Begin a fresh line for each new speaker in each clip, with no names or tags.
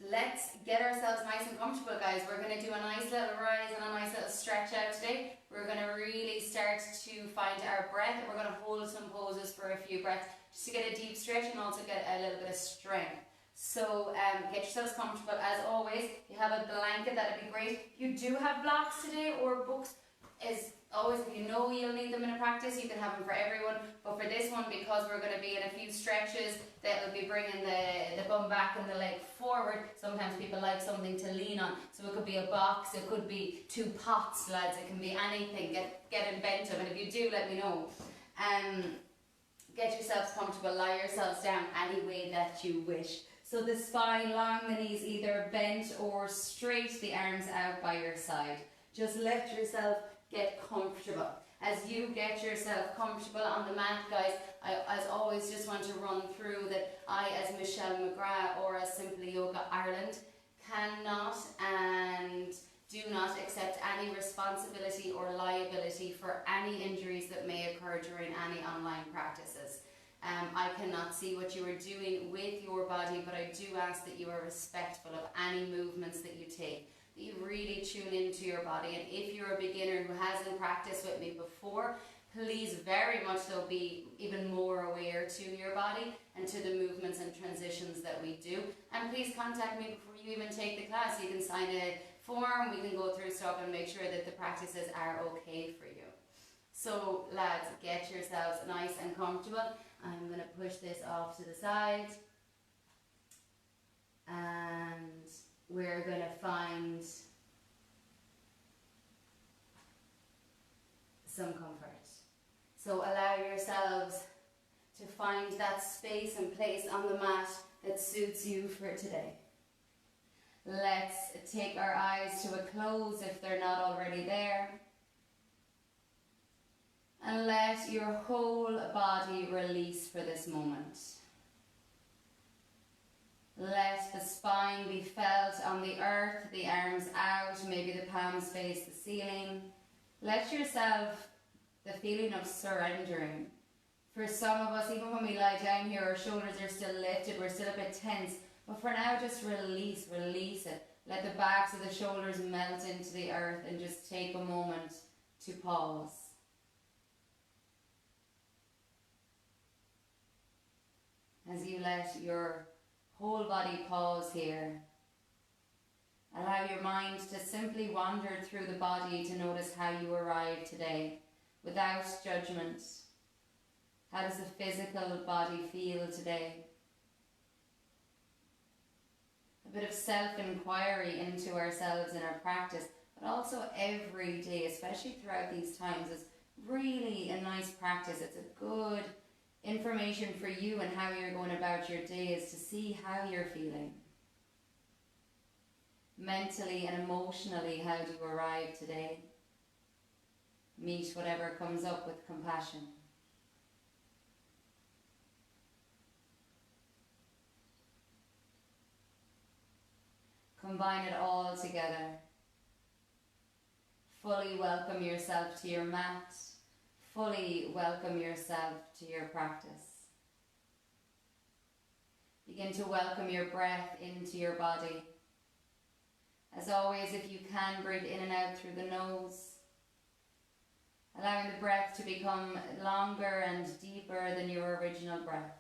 Let's get ourselves nice and comfortable, guys. We're going to do a nice little rise and a nice little stretch out today. We're going to really start to find our breath. We're going to hold some poses for a few breaths just to get a deep stretch and also get a little bit of strength. So get yourselves comfortable. As always, if you have a blanket, that'd be great. If you do have blocks today or books, as always, if you know you'll need them in a practice, you can have them for everyone. But for this one, because we're going to be in a few stretches that will be bringing the bum back and the leg forward, sometimes people like something to lean on. So it could be a box, it could be 2 pots, lads, it can be anything. Get inventive, and if you do, let me know. Get yourselves comfortable, lie yourselves down any way that you wish. So the spine long, the knees either bent or straight, the arms out by your side. Just let yourself get comfortable. As you get yourself comfortable on the mat, guys, I, as always, just want to run through that I, as Michelle McGrath or as Simply Yoga Ireland, cannot and do not accept any responsibility or liability for any injuries that may occur during any online practices. I cannot see what you are doing with your body, but I do ask that you are respectful of any movements that you take, that you really tune into your body. And if you're a beginner who hasn't practiced with me before, please very much so be even more aware to your body and to the movements and transitions that we do. And please contact me before you even take the class. You can sign a form, we can go through stuff and make sure that the practices are okay for you. So lads, get yourselves nice and comfortable. I'm going to push this off to the side, and we're going to find some comfort. So allow yourselves to find that space and place on the mat that suits you for today. Let's take our eyes to a close if they're not already there. And let your whole body release for this moment. Let the spine be felt on the earth, the arms out, maybe the palms face the ceiling. Let yourself, the feeling of surrendering. For some of us, even when we lie down here, our shoulders are still lifted, we're still a bit tense. But for now, just release it. Let the backs of the shoulders melt into the earth and just take a moment to pause. As you let your whole body pause here, allow your mind to simply wander through the body to notice how you arrived today, without judgment. How does the physical body feel today? A bit of self-inquiry into ourselves and our practice, but also every day, especially throughout these times, is really a nice practice. It's a good information for you and how you're going about your day, is to see how you're feeling. Mentally and emotionally, how do you arrive today? Meet whatever comes up with compassion. Combine it all together. Fully welcome yourself to your mat. Fully welcome yourself to your practice. Begin to welcome your breath into your body. As always, if you can, breathe in and out through the nose, allowing the breath to become longer and deeper than your original breath.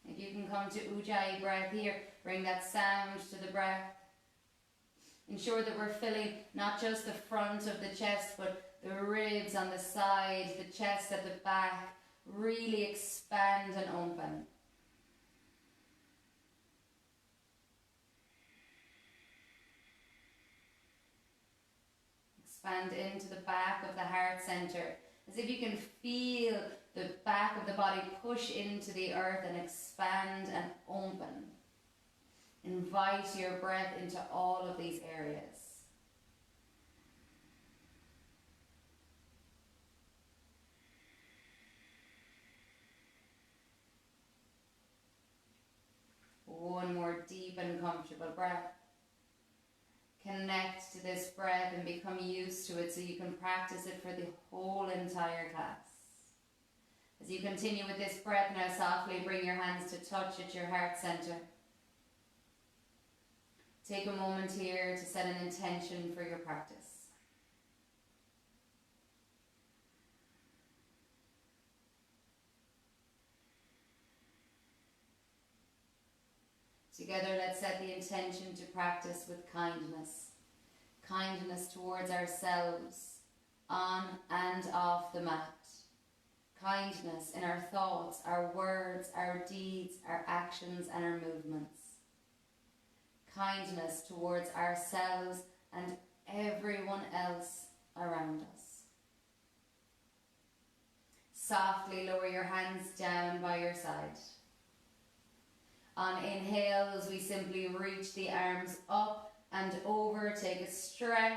If you can come to Ujjayi breath here, bring that sound to the breath. Ensure that we're filling not just the front of the chest, but the ribs on the side, the chest at the back. Really expand and open. Expand into the back of the heart center, as if you can feel the back of the body push into the earth and expand and open. Invite your breath into all of these areas. One more deep and comfortable breath. Connect to this breath and become used to it so you can practice it for the whole entire class. As you continue with this breath, now softly bring your hands to touch at your heart center. Take a moment here to set an intention for your practice. Together, let's set the intention to practice with kindness. Kindness towards ourselves, on and off the mat. Kindness in our thoughts, our words, our deeds, our actions and our movements. Kindness towards ourselves and everyone else around us. Softly lower your hands down by your side. On inhales, we simply reach the arms up and over, take a stretch.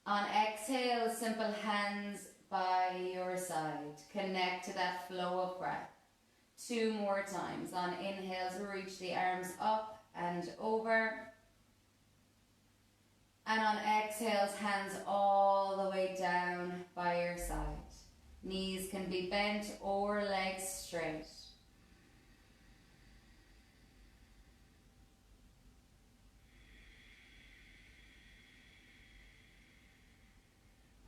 On exhale, simple hands by your side. Connect to that flow of breath. 2 more times. On inhales, reach the arms up and over. And on exhales, hands all the way down by your side. Knees can be bent or legs straight.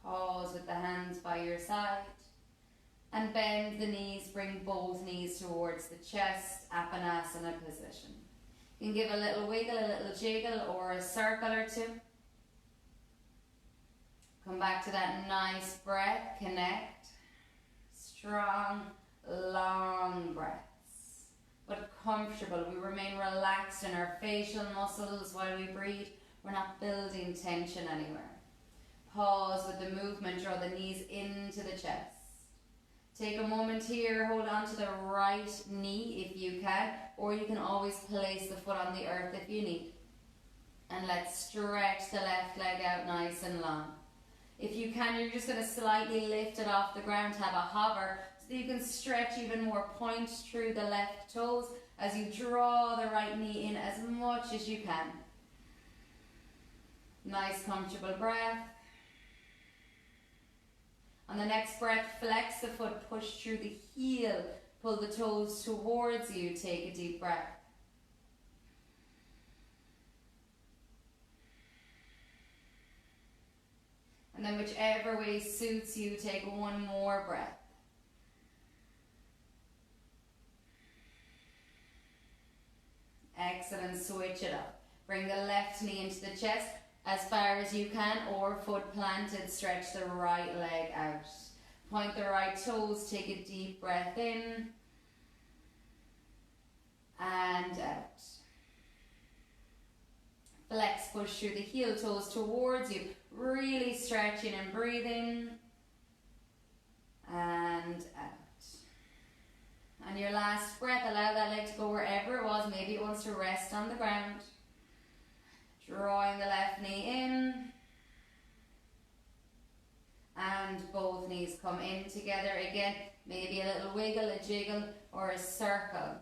Pause with the hands by your side and bend the knees, bring both knees towards the chest, Apanasana position. You can give a little wiggle, a little jiggle or a circle or 2. Come back to that nice breath, connect. Strong, long breaths, but comfortable. We remain relaxed in our facial muscles while we breathe. We're not building tension anywhere. Pause with the movement, draw the knees into the chest. Take a moment here, hold on to the right knee if you can, or you can always place the foot on the earth if you need. And let's stretch the left leg out nice and long. If you can, you're just going to slightly lift it off the ground, have a hover, so that you can stretch even more, point through the left toes as you draw the right knee in as much as you can. Nice comfortable breath. On the next breath, flex the foot, push through the heel, pull the toes towards you, take a deep breath. And then whichever way suits you, take 1 more breath. Excellent, switch it up. Bring the left knee into the chest as far as you can, or foot planted, stretch the right leg out. Point the right toes, take a deep breath in and out. Flex, push through the heel, toes towards you, really stretching and breathing and out. And your last breath, allow that leg to go wherever it was. Maybe it wants to rest on the ground. Drawing the left knee in and both knees come in together again. Maybe a little wiggle, a jiggle or a circle.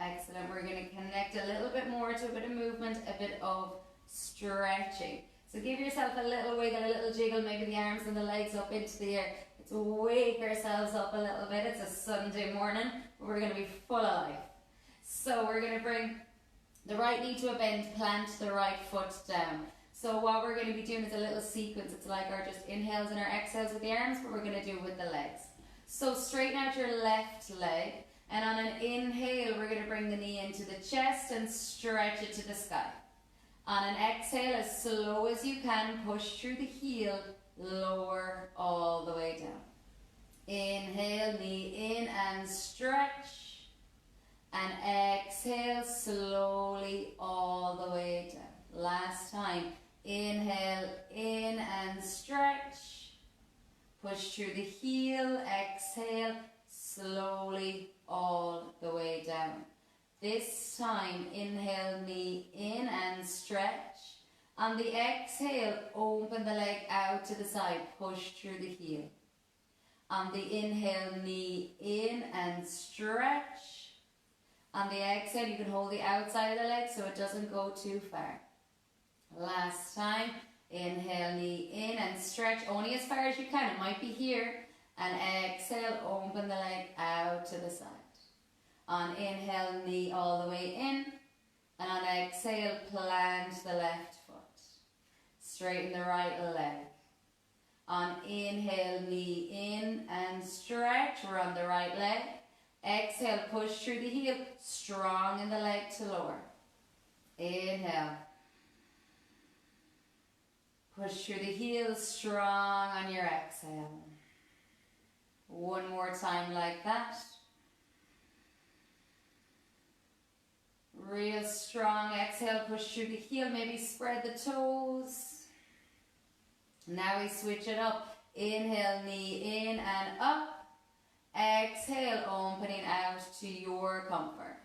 Excellent. We're going to connect a little bit more to a bit of movement, a bit of stretching. So give yourself a little wiggle, a little jiggle, maybe the arms and the legs up into the air. Let's wake ourselves up a little bit. It's a Sunday morning, but we're going to be full of life. So we're going to bring the right knee to a bend, plant the right foot down. So what we're going to be doing is a little sequence. It's like our just inhales and our exhales with the arms, but we're going to do it with the legs. So straighten out your left leg, and on an inhale, we're going to bring the knee into the chest and stretch it to the sky. On an exhale, as slow as you can, push through the heel, lower all the way down. Inhale, knee in and stretch. And exhale slowly all the way down. Last time. Inhale in and stretch. Push through the heel. Exhale slowly all the way down. This time, inhale, knee in and stretch. On the exhale, open the leg out to the side. Push through the heel. On the inhale, knee in and stretch. On the exhale, you can hold the outside of the leg so it doesn't go too far. Last time. Inhale, knee in and stretch only as far as you can. It might be here. And exhale, open the leg out to the side. On inhale, knee all the way in. And on exhale, plant the left foot. Straighten the right leg. On inhale, knee in and stretch. We're on the right leg. Exhale, push through the heel. Strong in the leg to lower. Inhale. Push through the heel, strong on your exhale. One more time like that. Real strong exhale, push through the heel, maybe spread the toes. Now we switch it up. Inhale, knee in and up. Exhale, opening out to your comfort.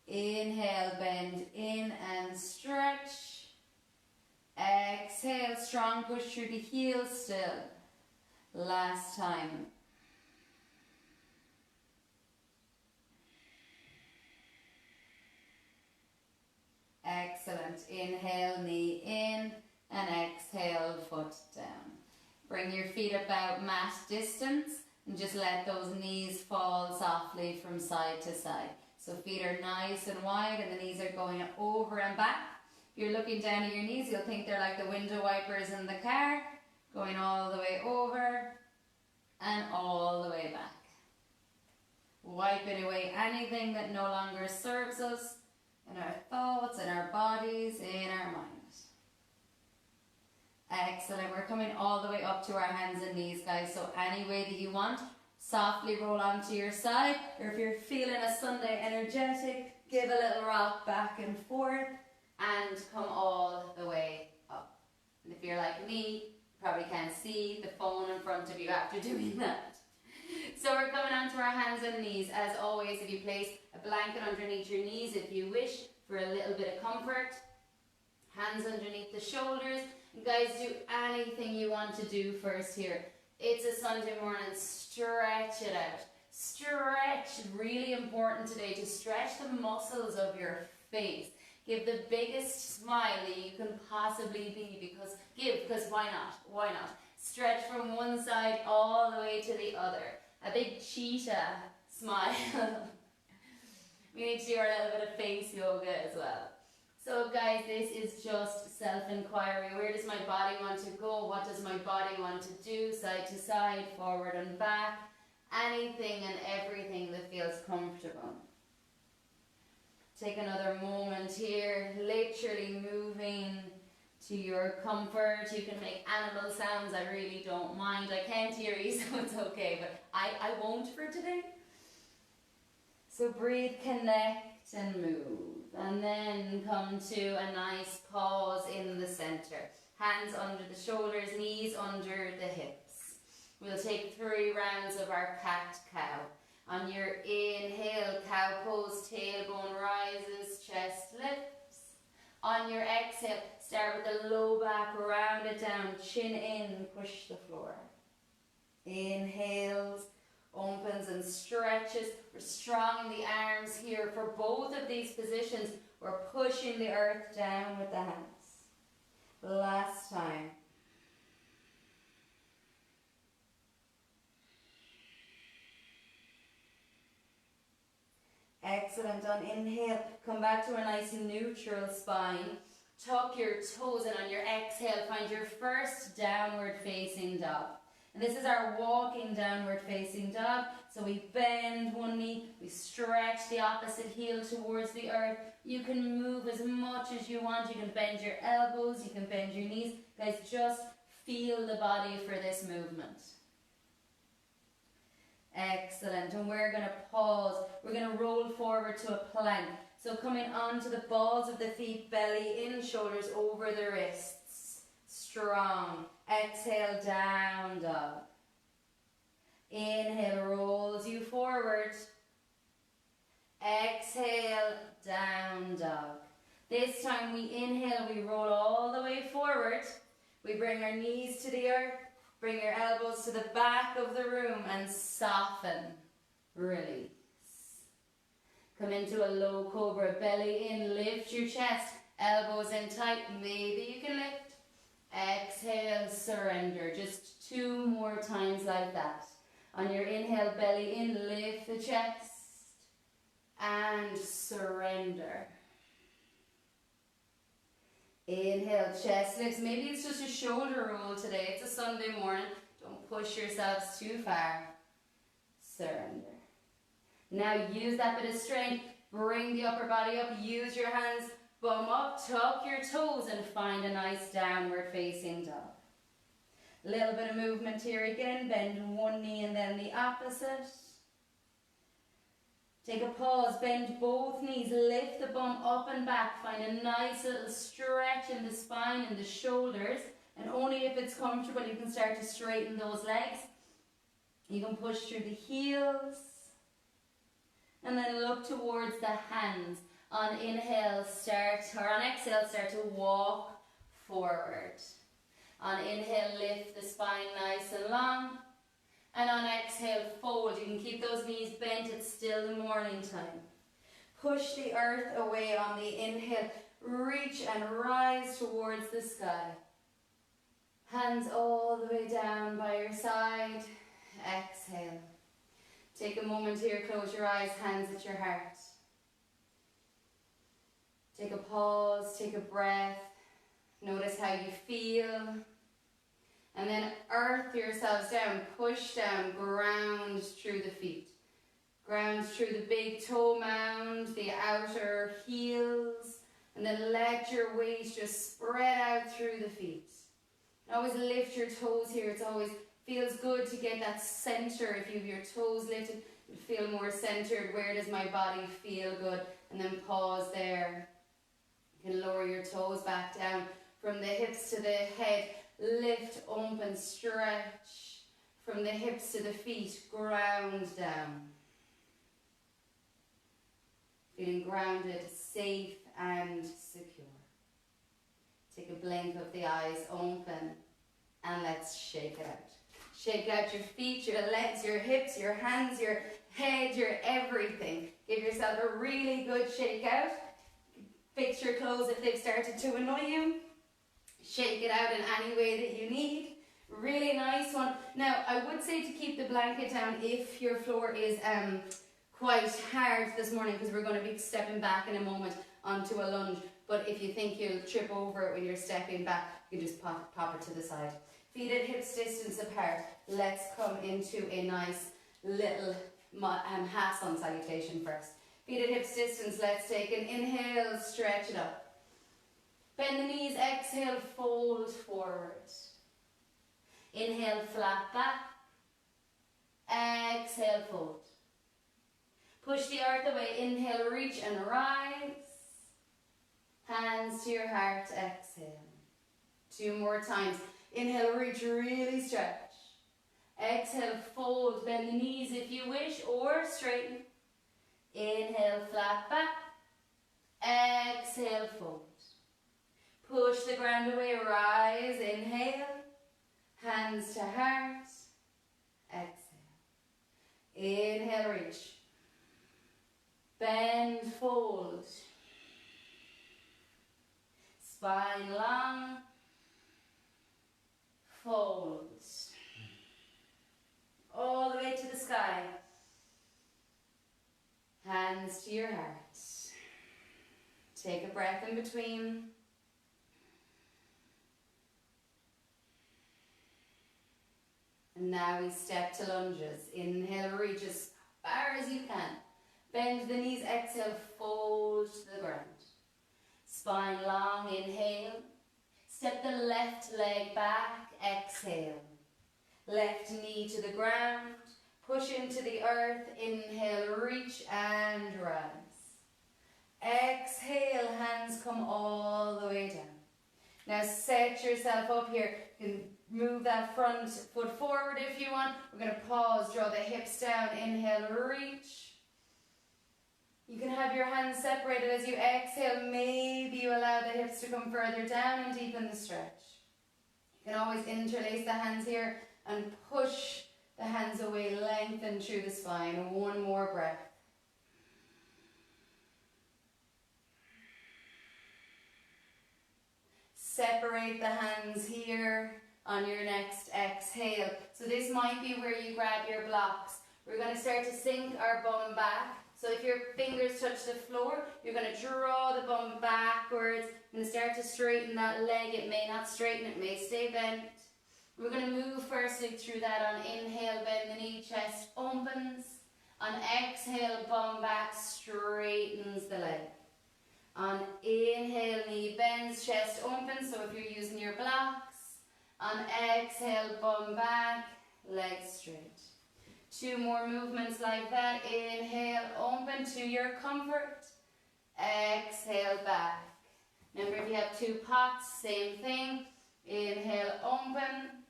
Inhale, bend in and stretch. Exhale, strong push through the heel still. Last time. Excellent. Inhale, knee in and exhale, foot down. Bring your feet about mat distance and just let those knees fall softly from side to side. So feet are nice and wide and the knees are going over and back. If you're looking down at your knees, you'll think they're like the window wipers in the car, going all the way over and all the way back. Wiping away anything that no longer serves us in our thoughts, in our bodies, in our minds. Excellent. We're coming all the way up to our hands and knees, guys. So any way that you want, softly roll onto your side. Or if you're feeling a Sunday energetic, give a little rock back and forth. And come all the way up. And if you're like me, you probably can't see the phone in front of you after doing that. So we're coming onto our hands and knees. As always, if you place a blanket underneath your knees, if you wish, for a little bit of comfort. Hands underneath the shoulders. And guys, do anything you want to do first here. It's a Sunday morning, stretch it out. Stretch, really important today to stretch the muscles of your face. Give the biggest smile that you can possibly be because why not? Why not? Stretch from one side all the way to the other. A big cheetah smile. We need to do our little bit of face yoga as well. So guys, this is just self-inquiry. Where does my body want to go? What does my body want to do? Side to side, forward and back. Anything and everything that feels comfortable. Take another moment here, literally moving to your comfort. You can make animal sounds, I really don't mind. I can't hear you, so it's okay, but I won't for today. So breathe, connect and move. And then come to a nice pause in the center. Hands under the shoulders, knees under the hips. We'll take 3 rounds of our cat-cow. On your inhale, cow pose, tailbone rises, chest lifts. On your exhale, start with the low back, round it down, chin in, push the floor. Inhales, opens and stretches. We're strong in the arms here. For both of these positions, we're pushing the earth down with the hands. Last time. Excellent. On inhale, come back to a nice neutral spine. Tuck your toes, and on your exhale, find your first downward facing dog. And this is our walking downward facing dog. So we bend one knee, we stretch the opposite heel towards the earth. You can move as much as you want. You can bend your elbows, you can bend your knees. Guys, just feel the body for this movement. Excellent. And we're going to pause. We're going to roll forward to a plank. So coming onto the balls of the feet, belly in, shoulders over the wrists. Strong. Exhale, down dog. Inhale, rolls you forward. Exhale, down dog. This time we inhale, we roll all the way forward. We bring our knees to the earth. Bring your elbows to the back of the room and soften. Release. Come into a low cobra, belly in, lift your chest. Elbows in tight, maybe you can lift. Exhale, surrender. Just 2 more times like that. On your inhale, belly in, lift the chest and surrender. Inhale, chest lifts. Maybe it's just a shoulder roll today. It's a Sunday morning. Don't push yourselves too far. Surrender. Now use that bit of strength. Bring the upper body up. Use your hands. Bum up. Tuck your toes and find a nice downward facing dog. Little bit of movement here again. Bend one knee and then the opposite. Take a pause, bend both knees, lift the bum up and back. Find a nice little stretch in the spine and the shoulders. And only if it's comfortable you can start to straighten those legs. You can push through the heels. And then look towards the hands. On inhale, on exhale, start to walk forward. On inhale, lift the spine nice and long. And on exhale, fold. You can keep those knees bent. It's still the morning time. Push the earth away on the inhale. Reach and rise towards the sky. Hands all the way down by your side. Exhale. Take a moment here. Close your eyes. Hands at your heart. Take a pause. Take a breath. Notice how you feel. And then earth yourselves down, push down, ground through the feet. Ground through the big toe mound, the outer heels, and then let your weight just spread out through the feet. And always lift your toes here. It always feels good to get that center. If you have your toes lifted, you feel more centered. Where does my body feel good? And then pause there. You can lower your toes back down from the hips to the head. Lift, open, stretch. From the hips to the feet, ground down. Feeling grounded, safe and secure. Take a blink of the eyes, open, and let's shake it out. Shake out your feet, your legs, your hips, your hands, your head, your everything. Give yourself a really good shake out. Fix your clothes if they've started to annoy you. Shake it out in any way that you need. Really nice one. Now, I would say to keep the blanket down if your floor is quite hard this morning, because we're going to be stepping back in a moment onto a lunge. But if you think you'll trip over it when you're stepping back, you can just pop it to the side. Feet at hips distance apart. Let's come into a nice little half sun salutation first. Feet at hips distance. Let's take an inhale, stretch it up. Bend the knees, exhale, fold forward. Inhale, flat back. Exhale, fold. Push the earth away. Inhale, reach and rise. Hands to your heart, exhale. 2 more times. Inhale, reach, really stretch. Exhale, fold. Bend the knees if you wish, or straighten. Inhale, flat back. Exhale, fold. Push the ground away, rise, inhale, hands to heart, exhale. Inhale, reach. Bend, fold. Spine long, fold. All the way to the sky. Hands to your heart. Take a breath in between. And now we step to lunges. Inhale, reach as far as you can. Bend the knees, exhale, fold to the ground. Spine long, inhale. Step the left leg back, exhale. Left knee to the ground. Push into the earth, inhale, reach and rise. Exhale, hands come all the way down. Now set yourself up here. You can move that front foot forward if you want. We're going to pause, draw the hips down, inhale, reach. You can have your hands separated as you exhale. Maybe you allow the hips to come further down and deepen the stretch. You can always interlace the hands here and push the hands away, lengthen through the spine. 1 more breath. separate the hands here on your next exhale. So this might be where you grab your blocks. We're going to start to sink our bum back. So if your fingers touch the floor, you're going to draw the bum backwards. You're going to start to straighten that leg. It may not straighten, it may stay bent. We're going to move firstly through that. On inhale, bend the knee, chest opens. On exhale, bum back, straightens the leg. On inhale, knee bends, chest opens. So if you're using your blocks. On exhale, bum back, legs straight. 2 more movements like that. Inhale, open to your comfort. Exhale, back. Remember, if you have 2 pots, same thing. Inhale, open.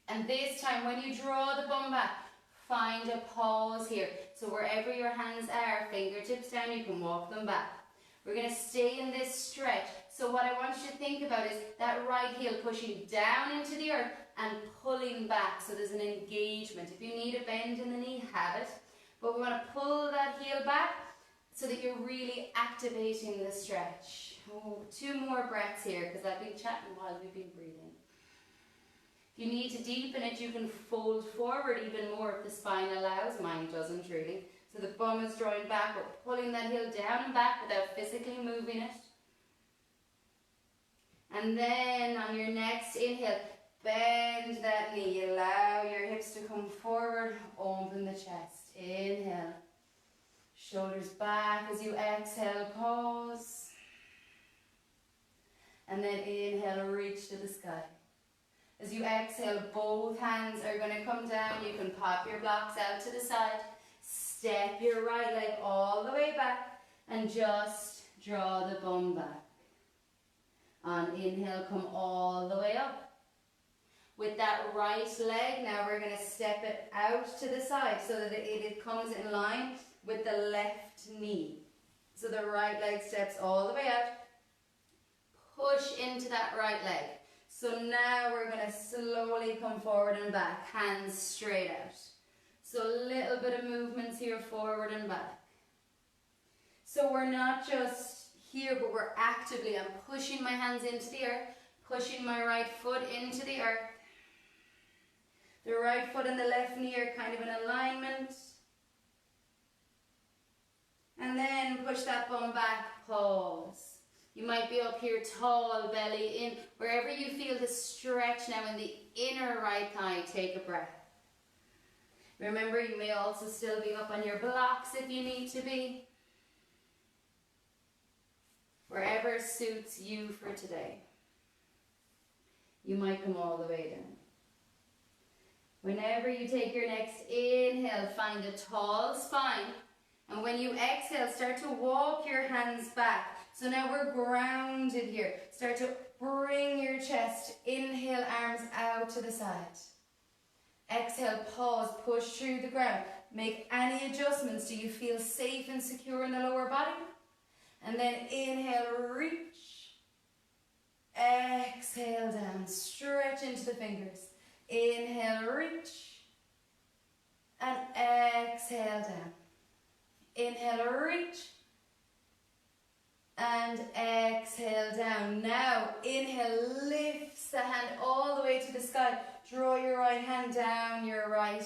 And this time, when you draw the bum back, find a pause here. So wherever your hands are, fingertips down, you can walk them back. We're going to stay in this stretch. So what I want you to think about is that right heel pushing down into the earth and pulling back. So there's an engagement. If you need a bend in the knee, have it. But we want to pull that heel back so that you're really activating the stretch. Oh, 2 more breaths here because I've been chatting while we've been breathing. If you need to deepen it, you can fold forward even more if the spine allows. Mine doesn't really. So the bum is drawing back. We're pulling that heel down and back without physically moving it. And then on your next inhale, bend that knee. Allow your hips to come forward. Open the chest. Inhale. Shoulders back as you exhale. Pause. And then inhale, reach to the sky. As you exhale, both hands are going to come down. You can pop your blocks out to the side. Step your right leg all the way back and just draw the bum back. On inhale, come all the way up. With that right leg, now we're going to step it out to the side so that it comes in line with the left knee. So the right leg steps all the way out. Push into that right leg. So now we're going to slowly come forward and back, hands straight out. So a little bit of movements here, forward and back. So we're not just here, but we're actively, I'm pushing my hands into the earth, pushing my right foot into the earth. The right foot and the left knee are kind of in alignment. And then push that bum back, pause. You might be up here tall, belly in. Wherever you feel the stretch now in the inner right thigh, take a breath. Remember, you may also still be up on your blocks if you need to be. Wherever suits you for today. You might come all the way down. Whenever you take your next inhale, find a tall spine. And when you exhale, start to walk your hands back. So now we're grounded here. Start to bring your chest. Inhale, arms out to the side. Exhale, pause, push through the ground. Make any adjustments. Do you feel safe and secure in the lower body? And then inhale, reach. Exhale down, stretch into the fingers. Inhale, reach. And exhale down. Inhale, reach. And exhale down. Now, inhale, lifts the hand all the way to the sky. Draw your right hand down your right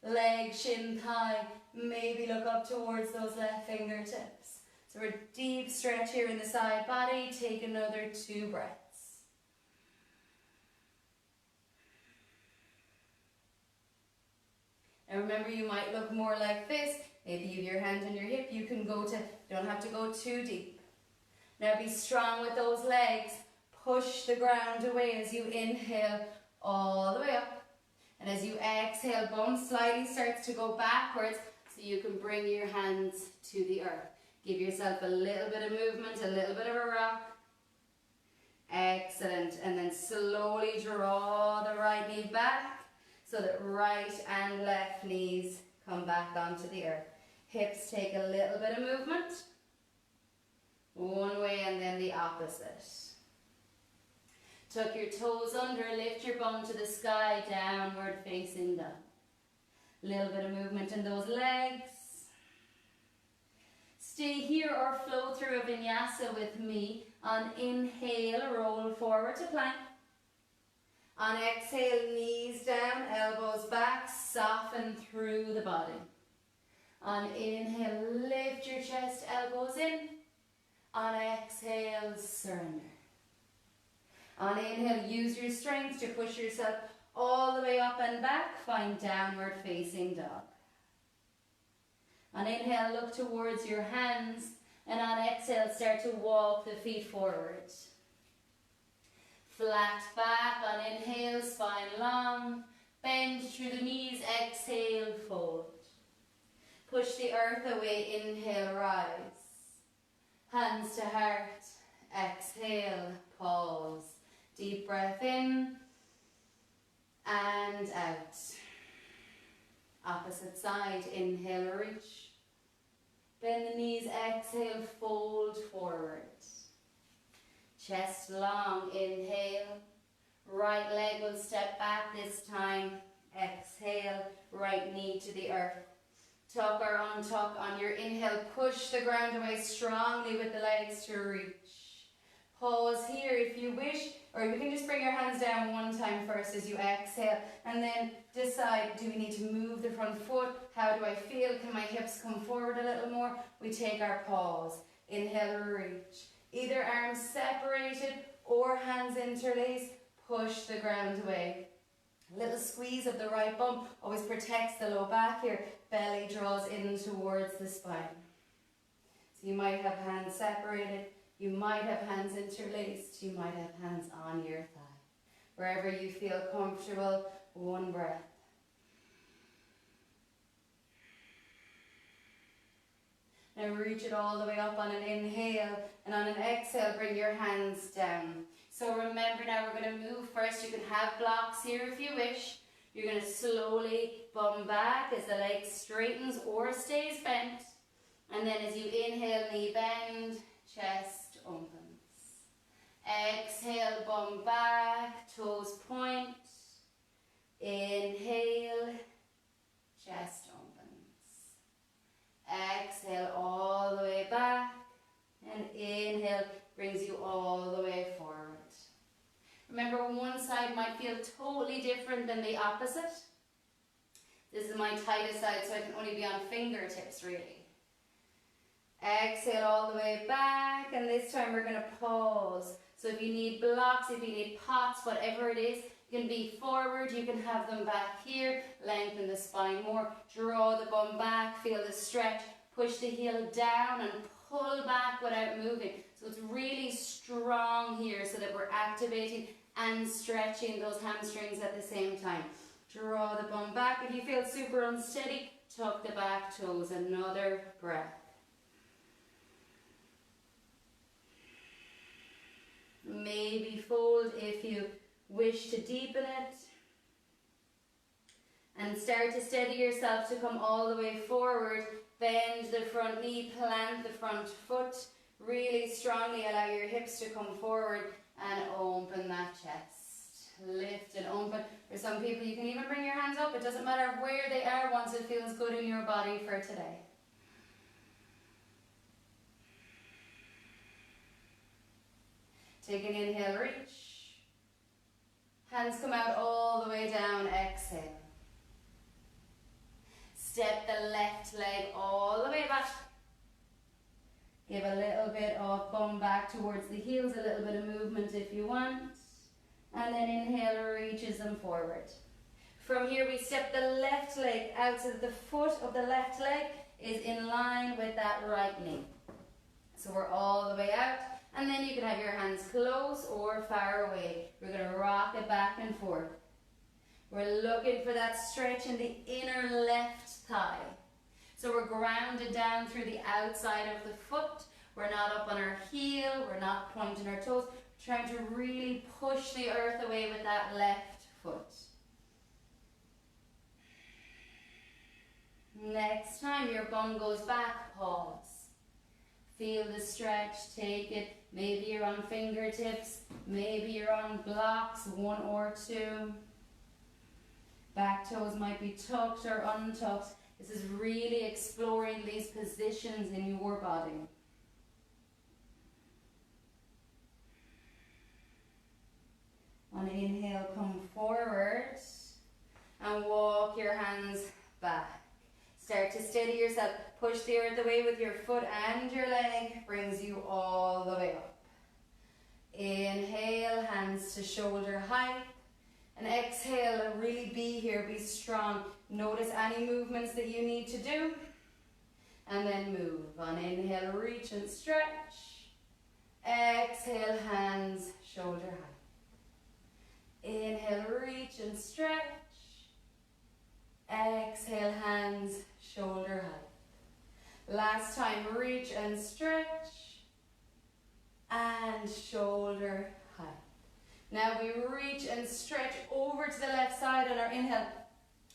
leg, shin, thigh. Maybe look up towards those left fingertips. So we're deep stretch here in the side body. Take another 2 breaths. And remember, you might look more like this. Maybe you have your hand on your hip. You can go to, don't have to go too deep. Now be strong with those legs. Push the ground away as you inhale all the way up. And as you exhale, bum slightly starts to go backwards so you can bring your hands to the earth. Give yourself a little bit of movement, a little bit of a rock. Excellent. And then slowly draw the right knee back so that right and left knees come back onto the earth. Hips take a little bit of movement. One way and then the opposite. Tuck your toes under, lift your bum to the sky, downward facing dog. A little bit of movement in those legs. Stay here or flow through a vinyasa with me. On inhale, roll forward to plank. On exhale, knees down, elbows back, soften through the body. On inhale, lift your chest, elbows in. On exhale, surrender. On inhale, use your strength to push yourself all the way up and back. Find downward facing dog. On inhale, look towards your hands. And on exhale, start to walk the feet forward. Flat back on inhale, spine long. Bend through the knees, exhale, fold. Push the earth away, inhale, rise. Hands to heart, exhale, pause. Deep breath in and out. Opposite side, inhale, reach. Bend the knees, exhale, fold forward. Chest long, inhale. Right leg will step back this time. Exhale, right knee to the earth. Tuck or untuck on your inhale. Push the ground away strongly with the legs to reach. Pause here if you wish, or you can just bring your hands down one time first as you exhale, and then decide, do we need to move the front foot? How do I feel? Can my hips come forward a little more? We take our pause. Inhale, reach. Either arms separated or hands interlaced. Push the ground away. A little squeeze of the right bum always protects the low back here. Belly draws in towards the spine. So you might have hands separated. You might have hands interlaced, you might have hands on your thigh. Wherever you feel comfortable, one breath. Now reach it all the way up on an inhale, and on an exhale, bring your hands down. So remember now we're going to move first. You can have blocks here if you wish. You're going to slowly bum back as the leg straightens or stays bent. And then as you inhale, knee bend, chest opens. Exhale, bum back, toes point. Inhale, chest opens. Exhale all the way back, and inhale brings you all the way forward. Remember, one side might feel totally different than the opposite. This is my tightest side, so I can only be on fingertips really. Exhale all the way back, and this time we're going to pause. So if you need blocks, if you need pots, whatever it is, you can be forward, you can have them back here, lengthen the spine more, draw the bum back, feel the stretch, push the heel down and pull back without moving. So it's really strong here so that we're activating and stretching those hamstrings at the same time. Draw the bum back. If you feel super unsteady, tuck the back toes. Another breath. Maybe fold if you wish to deepen it. And start to steady yourself to come all the way forward. Bend the front knee, plant the front foot. Really strongly allow your hips to come forward and open that chest. Lift and open. For some people you can even bring your hands up. It doesn't matter where they are once it feels good in your body for today. Take an inhale, reach. Hands come out all the way down, exhale. Step the left leg all the way back. Give a little bit of bum back towards the heels, a little bit of movement if you want. And then inhale, reaches them forward. From here we step the left leg out so that the foot of the left leg is in line with that right knee. So we're all the way out. And then you can have your hands close or far away. We're going to rock it back and forth. We're looking for that stretch in the inner left thigh. So we're grounded down through the outside of the foot. We're not up on our heel. We're not pointing our toes. We're trying to really push the earth away with that left foot. Next time your bum goes back, pause. Feel the stretch, take it. Maybe you're on fingertips, maybe you're on blocks, 1 or 2. Back toes might be tucked or untucked. This is really exploring these positions in your body. On inhale, come forward and walk your hands back. Start to steady yourself. Push the earth away with your foot and your leg. Brings you all the way up. Inhale, hands to shoulder height. And exhale, really be here, be strong. Notice any movements that you need to do. And then move. On inhale, reach and stretch. Exhale, hands, shoulder height. Inhale, reach and stretch. Exhale, hands, shoulder height. Last time, reach and stretch. And shoulder height. Now we reach and stretch over to the left side on our inhale.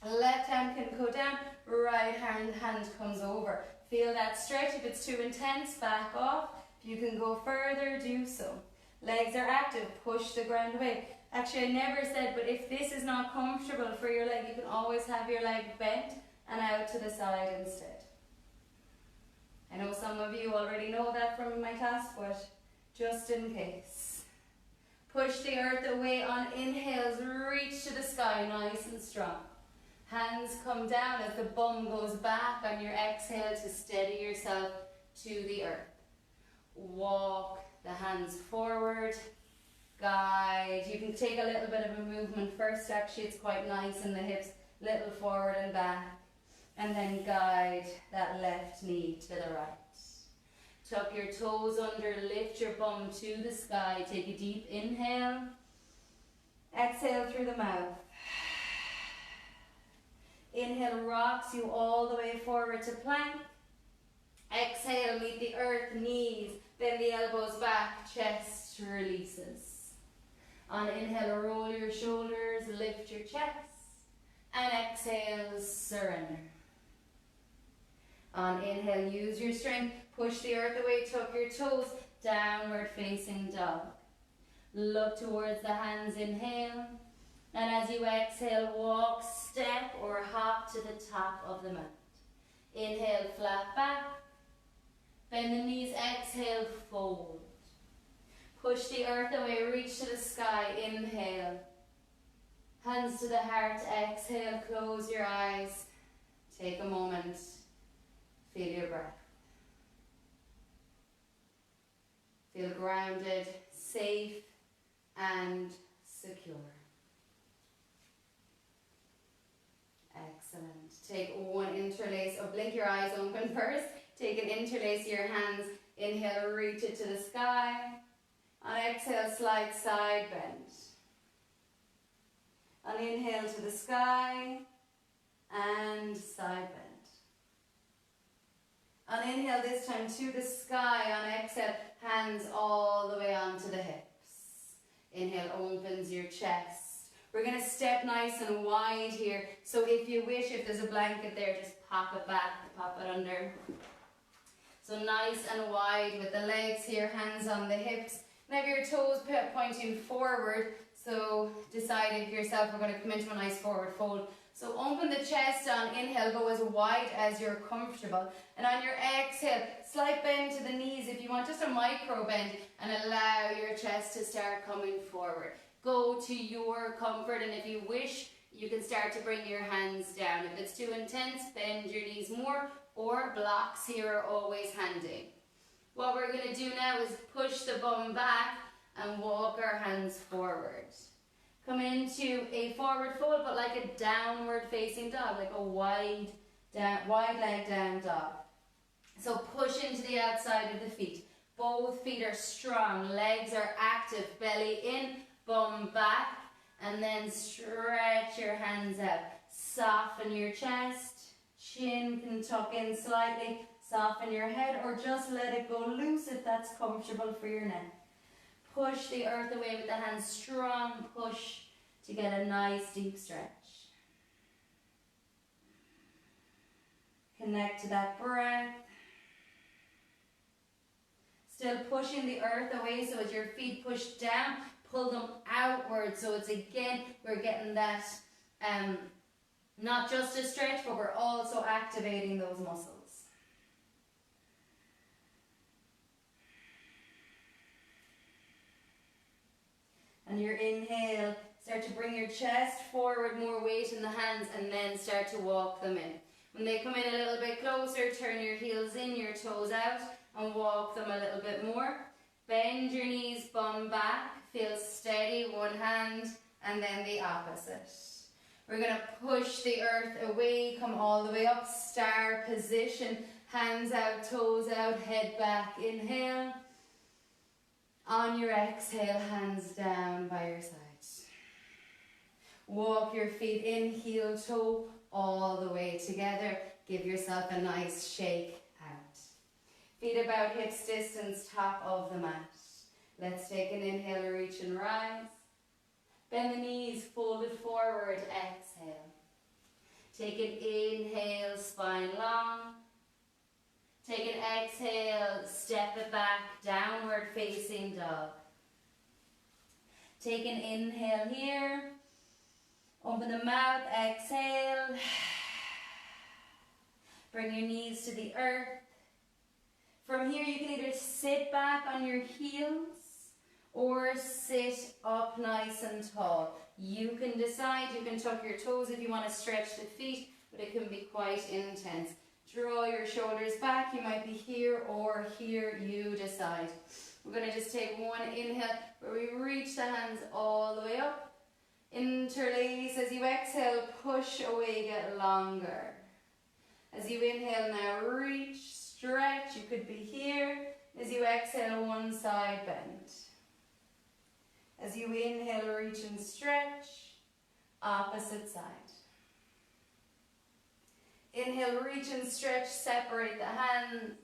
Left hand can go down, right hand comes over. Feel that stretch. If it's too intense, back off. If you can go further, do so. Legs are active, push the ground away. Actually, I never said, but if this is not comfortable for your leg, you can always have your leg bent and out to the side instead. I know some of you already know that from my class, but just in case. Push the earth away on inhales, reach to the sky, nice and strong. Hands come down as the bum goes back on your exhale to steady yourself to the earth. Walk the hands forward, guide. You can take a little bit of a movement first, actually it's quite nice in the hips, little forward and back, and then guide that left knee to the right. Tuck your toes under, lift your bum to the sky. Take a deep inhale. Exhale through the mouth. Inhale rocks you all the way forward to plank. Exhale, meet the earth, knees, bend the elbows back, chest releases. On inhale, roll your shoulders, lift your chest. And exhale, surrender. On inhale, use your strength. Push the earth away, tuck your toes, downward facing dog. Look towards the hands, inhale. And as you exhale, walk, step or hop to the top of the mat. Inhale, flat back. Bend the knees, exhale, fold. Push the earth away, reach to the sky, inhale. Hands to the heart, exhale, close your eyes. Take a moment, feel your breath. Feel grounded, safe, and secure. Excellent. Take one interlace, or blink your eyes open first. Take and interlace your hands. Inhale, reach it to the sky. On exhale, slight side bend. On inhale to the sky and side bend. On inhale this time to the sky. On exhale, hands all the way onto the hips. Inhale opens your chest. We're going to step nice and wide here. So if you wish, if there's a blanket there, just pop it back, pop it under. So nice and wide with the legs here, hands on the hips. Maybe your toes pointing forward. So decide yourself, we're going to come into a nice forward fold. So open the chest on inhale, go as wide as you're comfortable. And on your exhale, slight bend to the knees if you want, just a micro bend, and allow your chest to start coming forward. Go to your comfort, and if you wish, you can start to bring your hands down. If it's too intense, bend your knees more, or blocks here are always handy. What we're going to do now is push the bum back and walk our hands forward. Come into a forward fold, but like a downward facing dog, like a wide leg down dog. So push into the outside of the feet. Both feet are strong, legs are active, belly in, bum back, and then stretch your hands out. Soften your chest, chin can tuck in slightly, soften your head, or just let it go loose if that's comfortable for your neck. Push the earth away with the hands, strong push to get a nice deep stretch. Connect to that breath. Still pushing the earth away, so as your feet push down, pull them outward. So it's again, we're getting that Not just a stretch, but we're also activating those muscles. And your inhale, start to bring your chest forward, more weight in the hands, and then start to walk them in. When they come in a little bit closer, turn your heels in, your toes out, and walk them a little bit more. Bend your knees, bum back, feel steady, one hand, and then the opposite. We're going to push the earth away, come all the way up, star position, hands out, toes out, head back, inhale. On your exhale, hands down by your sides. Walk your feet in, heel toe, all the way together. Give yourself a nice shake out. Feet about hips distance, top of the mat. Let's take an inhale, reach and rise. Bend the knees, fold it forward, exhale. Take an inhale, spine long. Take an exhale, step it back, downward facing dog. Take an inhale here. Open the mouth, exhale. Bring your knees to the earth. From here you can either sit back on your heels or sit up nice and tall. You can decide, you can tuck your toes if you want to stretch the feet, but it can be quite intense. Draw your shoulders back, you might be here or here, you decide. We're going to just take one inhale where we reach the hands all the way up. Interlace as you exhale, push away, get longer. As you inhale now, reach, stretch, you could be here. As you exhale, one side bend. As you inhale, reach and stretch, opposite side. Inhale, reach and stretch, separate the hands.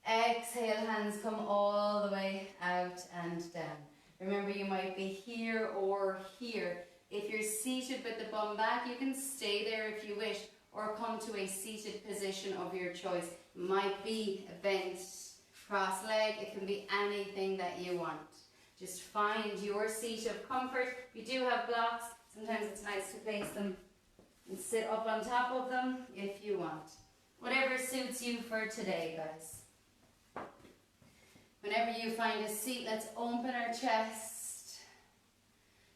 Exhale, hands come all the way out and down. Remember, you might be here or here. If you're seated with the bum back, you can stay there if you wish, or come to a seated position of your choice. It might be a bent cross leg, it can be anything that you want. Just find your seat of comfort. If you do have blocks, sometimes it's nice to place them and sit up on top of them if you want. Whatever suits you for today, guys. Whenever you find a seat, let's open our chest.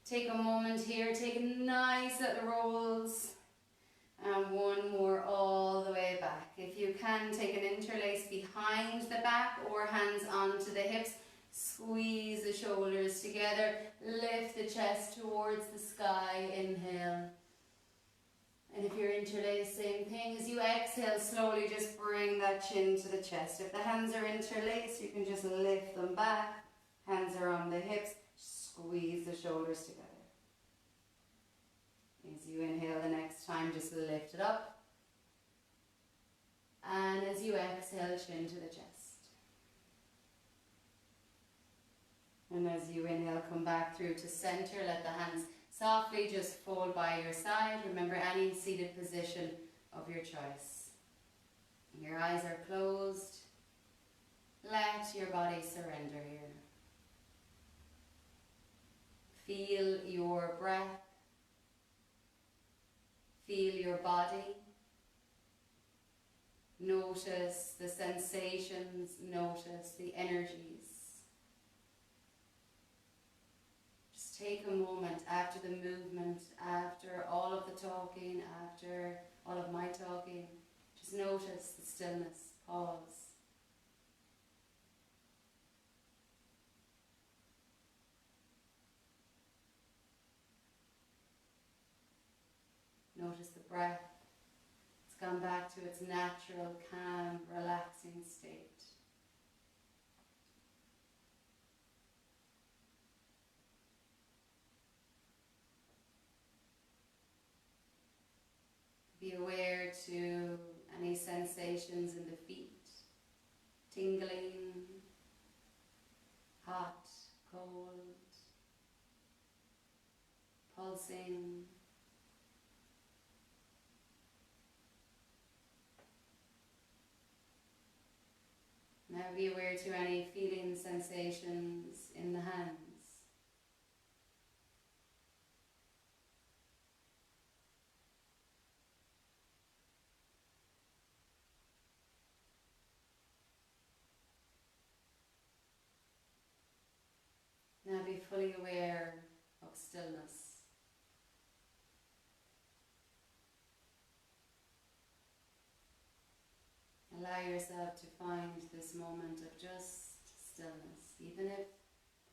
Take a moment here, take nice little rolls. And one more all the way back. If you can, take an interlace behind the back or hands onto the hips. Squeeze the shoulders together. Lift the chest towards the sky. Inhale. And if you're interlaced, same thing. As you exhale, slowly just bring that chin to the chest. If the hands are interlaced, you can just lift them back. Hands are on the hips. Squeeze the shoulders together. As you inhale the next time, just lift it up. And as you exhale, chin to the chest. And as you inhale, come back through to center. Let the hands softly just fold by your side. Remember, any seated position of your choice. Your eyes are closed. Let your body surrender here. Feel your breath. Feel your body. Notice the sensations. Notice the energies. Take a moment after the movement, after all of the talking, after all of my talking. Just notice the stillness. Pause. Notice the breath. It's gone back to its natural, calm, relaxing state. Be aware to any sensations in the feet, tingling, hot, cold, pulsing. Now be aware to any feeling sensations in the hands. yourself to find this moment of just stillness. Even if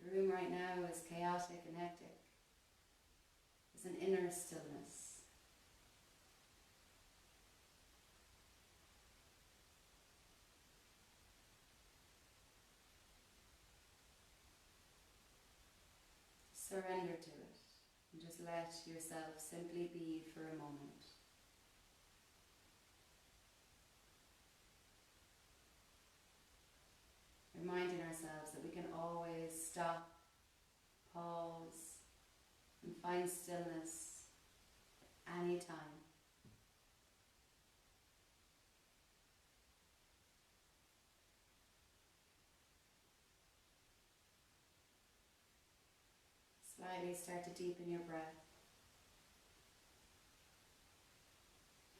the room right now is chaotic and hectic, there's an inner stillness. Surrender to it and just let yourself simply be for a moment. Reminding ourselves that we can always stop, pause, and find stillness at any time. Slightly start to deepen your breath.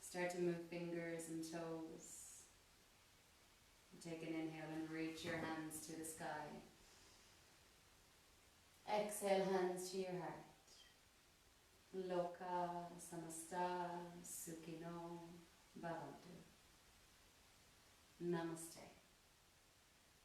Start to move fingers and toes. Take an inhale and reach your hands to the sky. Exhale, hands to your heart. Loka samasta sukhino bhavantu. Namaste.